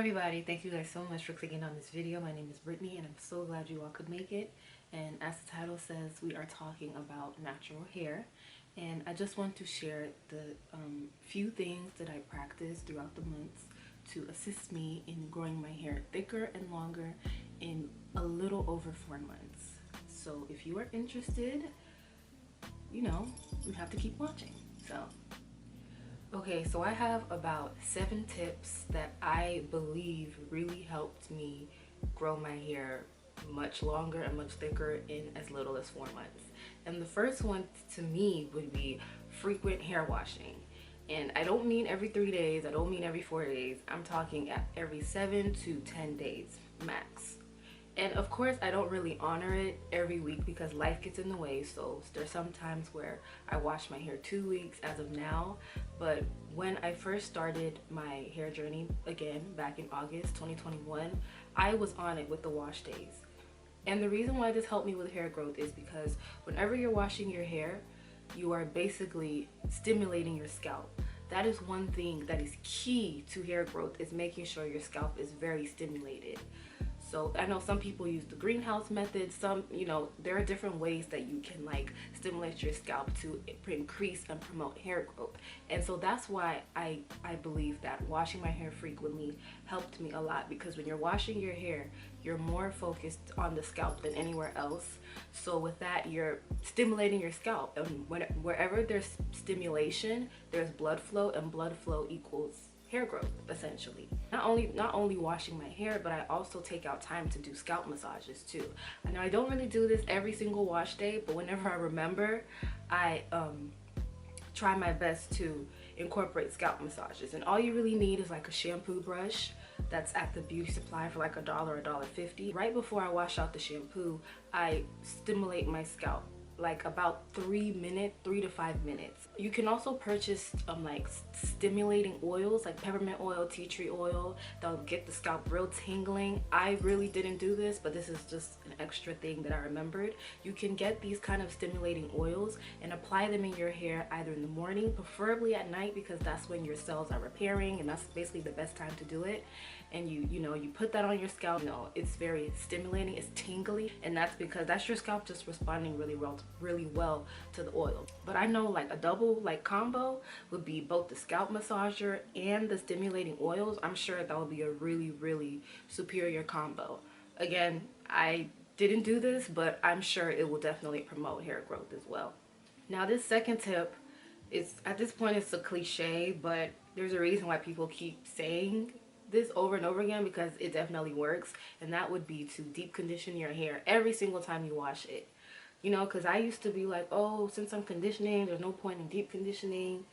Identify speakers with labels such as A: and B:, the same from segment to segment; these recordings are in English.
A: everybody, thank you guys so much for clicking on this video. My name is Brittany and I'm so glad you all could make it. And as the title says, we are talking about natural hair. And I just want to share the few things that I practice throughout the months to assist me in growing my hair thicker and longer in a little over 4 months. So if you are interested, you have to keep watching. Okay, so I have about 7 tips that I believe really helped me grow my hair much longer and much thicker in as little as 4 months. And the first one to me would be frequent hair washing. And I don't mean every 3 days, I don't mean every 4 days, I'm talking every 7 to 10 days max. And of course, I don't really honor it every week because life gets in the way. So there's some times where I wash my hair 2 weeks as of now. But when I first started my hair journey, again, back in August 2021, I was on it with the wash days. And the reason why this helped me with hair growth is because whenever you're washing your hair, you are basically stimulating your scalp. That is one thing that is key to hair growth, is making sure your scalp is very stimulated. So I know some people use the greenhouse method. Some, there are different ways that you can stimulate your scalp to increase and promote hair growth. And so that's why I believe that washing my hair frequently helped me a lot, because when you're washing your hair, you're more focused on the scalp than anywhere else. So with that, you're stimulating your scalp, and wherever there's stimulation, there's blood flow, and blood flow equals hair growth, essentially. Not only washing my hair, but I also take out time to do scalp massages too. I know I don't really do this every single wash day, but whenever I remember, I try my best to incorporate scalp massages. And all you really need is a shampoo brush that's at the beauty supply for $1 or $1.50. Right before I wash out the shampoo, I stimulate my scalp about 3 to 5 minutes. You can also purchase stimulating oils like peppermint oil, tea tree oil, that'll get the scalp real tingling. I really didn't do this, but this is just an extra thing that I remembered. You can get these kind of stimulating oils and apply them in your hair either in the morning, preferably at night, because that's when your cells are repairing and that's basically the best time to do it. And you put that on your scalp. It's very stimulating, it's tingly, and that's because that's your scalp just responding really well to the oil. But I know a double combo would be both the scalp massager and the stimulating oils. I'm sure that would be a really superior combo. Again, I didn't do this, but I'm sure it will definitely promote hair growth as well. Now this second tip is, at this point it's a cliche, but there's a reason why people keep saying this over and over again, because it definitely works, and that would be to deep condition your hair every single time you wash it. Because I used to be like, oh, since I'm conditioning, there's no point in deep conditioning.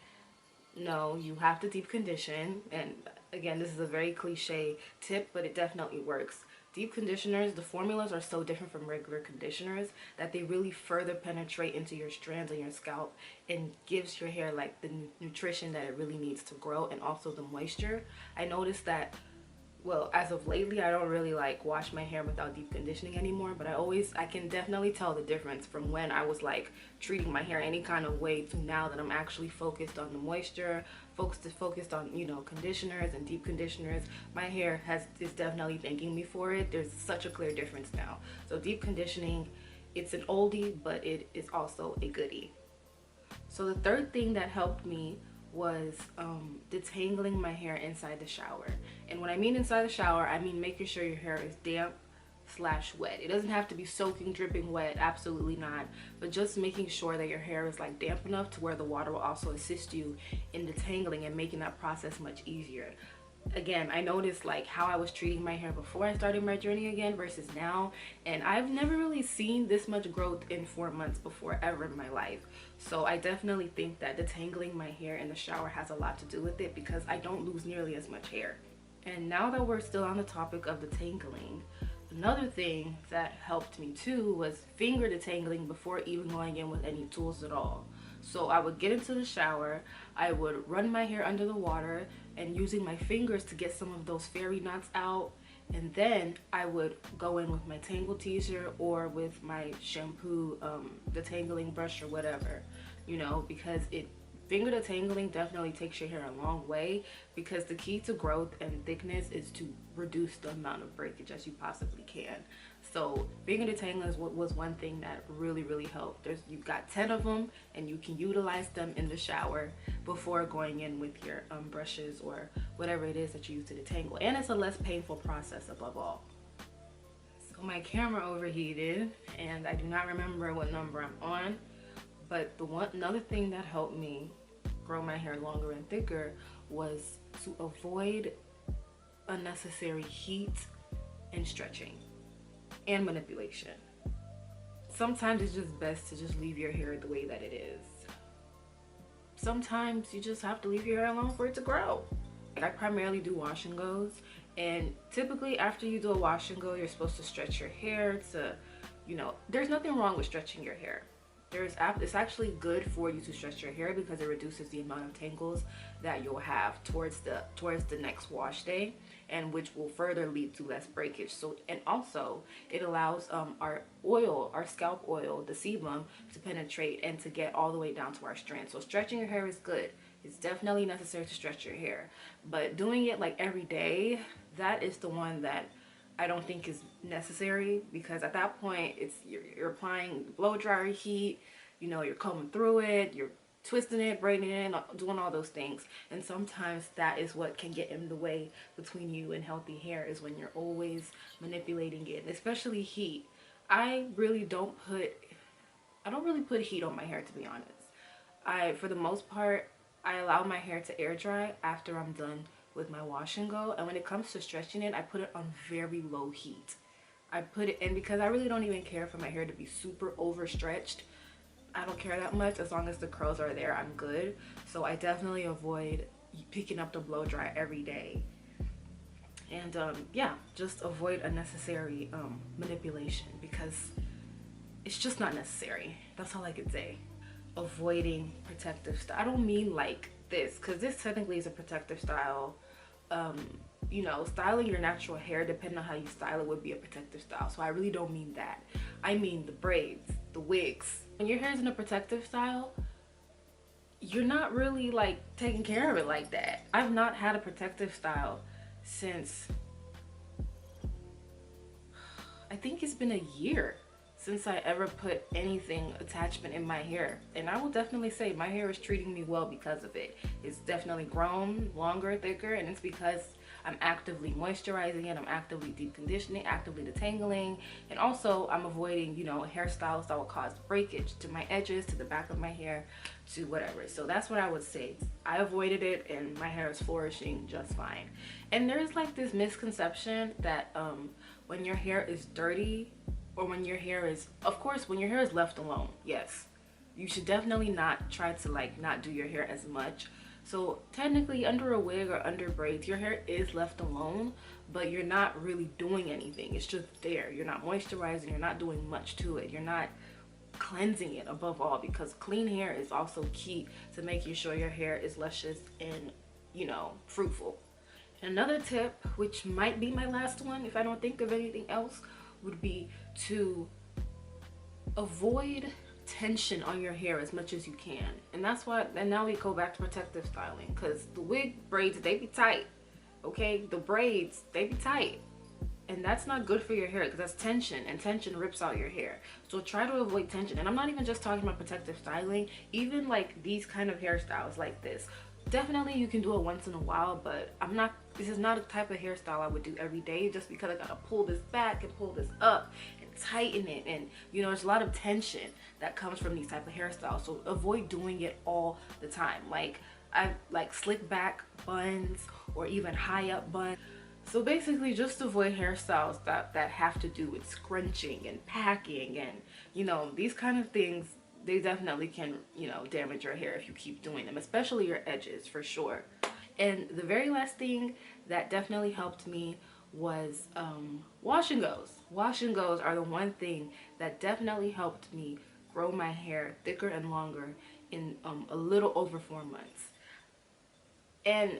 A: No, you have to deep condition. And again, this is a very cliche tip, but it definitely works. Deep conditioners, the formulas are so different from regular conditioners that they really further penetrate into your strands and your scalp and gives your hair the nutrition that it really needs to grow, and also the moisture. I noticed that, well, as of lately, I don't really wash my hair without deep conditioning anymore, but I can definitely tell the difference from when I was treating my hair any kind of way to now that I'm actually focused on the moisture, focused on conditioners and deep conditioners. My hair is definitely thanking me for it. There's such a clear difference now. So deep conditioning, it's an oldie, but it is also a goodie. So the third thing that helped me was detangling my hair inside the shower. And when I mean inside the shower, I mean making sure your hair is damp/wet. It doesn't have to be soaking, dripping wet, absolutely not, but just making sure that your hair is damp enough to where the water will also assist you in detangling and making that process much easier. Again, I noticed how I was treating my hair before I started my journey again versus now, and I've never really seen this much growth in 4 months before ever in my life. So I definitely think that detangling my hair in the shower has a lot to do with it, because I don't lose nearly as much hair. And now that we're still on the topic of detangling, another thing that helped me too was finger detangling before even going in with any tools at all. So I would get into the shower, I would run my hair under the water and using my fingers to get some of those fairy knots out, and then I would go in with my tangle teaser or with my shampoo detangling brush or whatever, because it finger detangling definitely takes your hair a long way, because the key to growth and thickness is to reduce the amount of breakage as you possibly can. So finger detangling is what was one thing that really helped. You've got 10 of them, and you can utilize them in the shower before going in with your brushes or whatever it is that you use to detangle, and it's a less painful process above all. So my camera overheated, and I do not remember what number I'm on, but another thing that helped me grow my hair longer and thicker was to avoid unnecessary heat and stretching and manipulation. Sometimes it's just best to just leave your hair the way that it is. Sometimes you just have to leave your hair alone for it to grow. I primarily do wash and goes, and typically after you do a wash and go, you're supposed to stretch your hair to, there's nothing wrong with stretching your hair. It's actually good for you to stretch your hair because it reduces the amount of tangles that you'll have towards the next wash day, and which will further lead to less breakage. So, and also it allows our scalp oil, the sebum, to penetrate and to get all the way down to our strands. So stretching your hair is good. It's definitely necessary to stretch your hair, but doing it like every day, that is the one that I don't think is necessary, because at that point you're applying blow dryer heat, you're combing through it, you're twisting it, braiding it, doing all those things. And sometimes that is what can get in the way between you and healthy hair, is when you're always manipulating it, and especially heat. I don't really put heat on my hair, to be honest. For the most part, I allow my hair to air dry after I'm done with my wash and go, and when it comes to stretching it, I put it on very low heat. I put it in because I really don't even care for my hair to be super overstretched. I don't care that much. As long as the curls are there, I'm good. So I definitely avoid picking up the blow dry every day. And yeah, just avoid unnecessary manipulation, because it's just not necessary. That's all I could say. Avoiding protective style. I don't mean like this, because this technically is a protective style. Styling your natural hair, depending on how you style it, would be a protective style. So I really don't mean that. I mean the braids, the wigs. When your hair is in a protective style, you're not really like taking care of it like that. I've not had a protective style since, I think it's been a year since I ever put anything attachment in my hair. And I will definitely say my hair is treating me well because of it. It's definitely grown longer, thicker, and it's because I'm actively moisturizing it, I'm actively deep conditioning, actively detangling, and also I'm avoiding, hairstyles that will cause breakage to my edges, to the back of my hair, to whatever. So that's what I would say. I avoided it, and my hair is flourishing just fine. And there's like this misconception that when your hair is dirty, or when your hair is, of course, when your hair is left alone, yes, you should definitely not try to not do your hair as much. So technically under a wig or under braids, your hair is left alone, but you're not really doing anything. It's just there. You're not moisturizing, you're not doing much to it. You're not cleansing it, above all, because clean hair is also key to making sure your hair is luscious and, fruitful. Another tip, which might be my last one if I don't think of anything else, would be to avoid tension on your hair as much as you can. And that's why, and now we go back to protective styling, because the wig braids, they be tight, okay? The braids, they be tight, and that's not good for your hair, because that's tension, and tension rips out your hair. So try to avoid tension. And I'm not even just talking about protective styling, even like these kind of hairstyles like this, definitely you can do it once in a while, but this is not a type of hairstyle I would do every day, just because I gotta pull this back and pull this up and tighten it, and there's a lot of tension that comes from these type of hairstyles. So avoid doing it all the time. I like slick back buns or even high up buns. So basically just avoid hairstyles that have to do with scrunching and packing, and these kind of things. They definitely can damage your hair if you keep doing them, especially your edges, for sure. And the very last thing that definitely helped me was wash and goes. Wash and goes are the one thing that definitely helped me grow my hair thicker and longer in a little over 4 months. And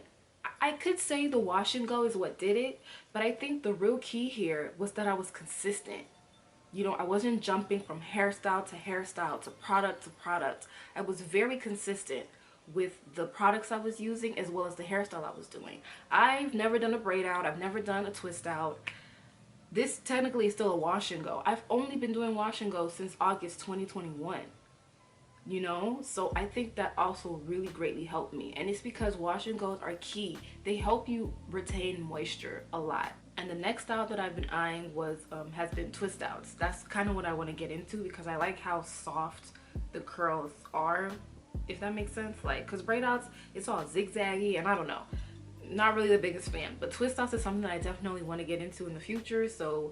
A: I could say the wash and go is what did it, but I think the real key here was that I was consistent. I wasn't jumping from hairstyle to hairstyle, to product. I was very consistent with the products I was using as well as the hairstyle I was doing. I've never done a braid out. I've never done a twist out. This technically is still a wash and go. I've only been doing wash and go since August 2021. You know, so I think that also really greatly helped me, and it's because wash and goes are key. They help you retain moisture a lot. And the next style that I've been eyeing was has been twist outs. That's kind of what I want to get into because I like how soft the curls are, if that makes sense. Like, because braid outs, it's all zigzaggy and I don't know, not really the biggest fan. But twist outs is something that I definitely want to get into in the future, so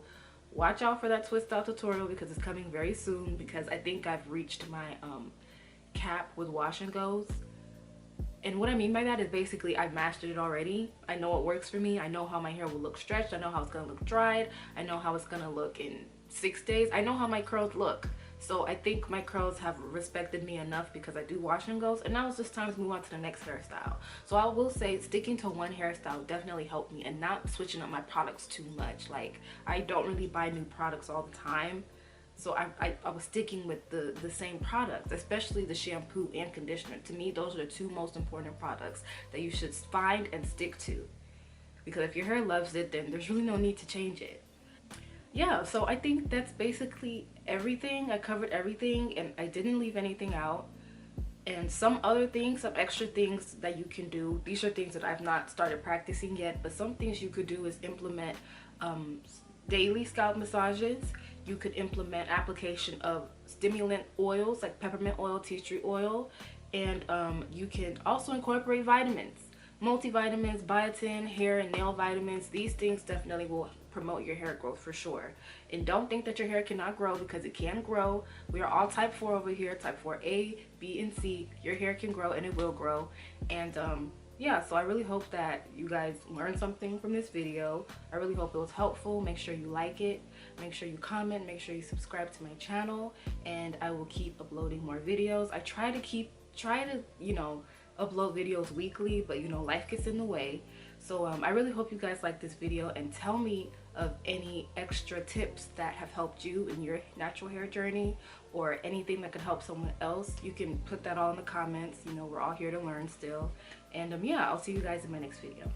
A: watch out for that twist out tutorial because it's coming very soon, because I think I've reached my cap with wash and goes. And what I mean by that is basically I've mastered it already. I know what works for me. I know how my hair will look stretched. I know how it's gonna look dried. I know how it's gonna look in 6 days. I know how my curls look. So I think my curls have respected me enough because I do wash and goes, and now it's just time to move on to the next hairstyle. So I will say sticking to one hairstyle definitely helped me, and not switching up my products too much. Like, I don't really buy new products all the time. So I was sticking with the same products, especially the shampoo and conditioner. To me, those are the two most important products that you should find and stick to. Because if your hair loves it, then there's really no need to change it. Yeah, so I think that's basically everything. I covered everything and I didn't leave anything out. And some other things, some extra things that you can do. These are things that I've not started practicing yet, but some things you could do is implement daily scalp massages. You could implement application of stimulant oils like peppermint oil, tea tree oil, and you can also incorporate vitamins, multivitamins, biotin, hair and nail vitamins. These things definitely will promote your hair growth for sure. And don't think that your hair cannot grow, because it can grow. We are all type 4 over here, type 4A, B, and C. Your hair can grow and it will grow. And yeah, so I really hope that you guys learned something from this video. I really hope it was helpful. Make sure you like it, make sure you comment, make sure you subscribe to my channel, and I will keep uploading more videos. I try to you know, upload videos weekly, but you know, life gets in the way. So I really hope you guys like this video, and tell me of any extra tips that have helped you in your natural hair journey, or anything that could help someone else. You can put that all in the comments. You know, we're all here to learn still. And yeah, I'll see you guys in my next video.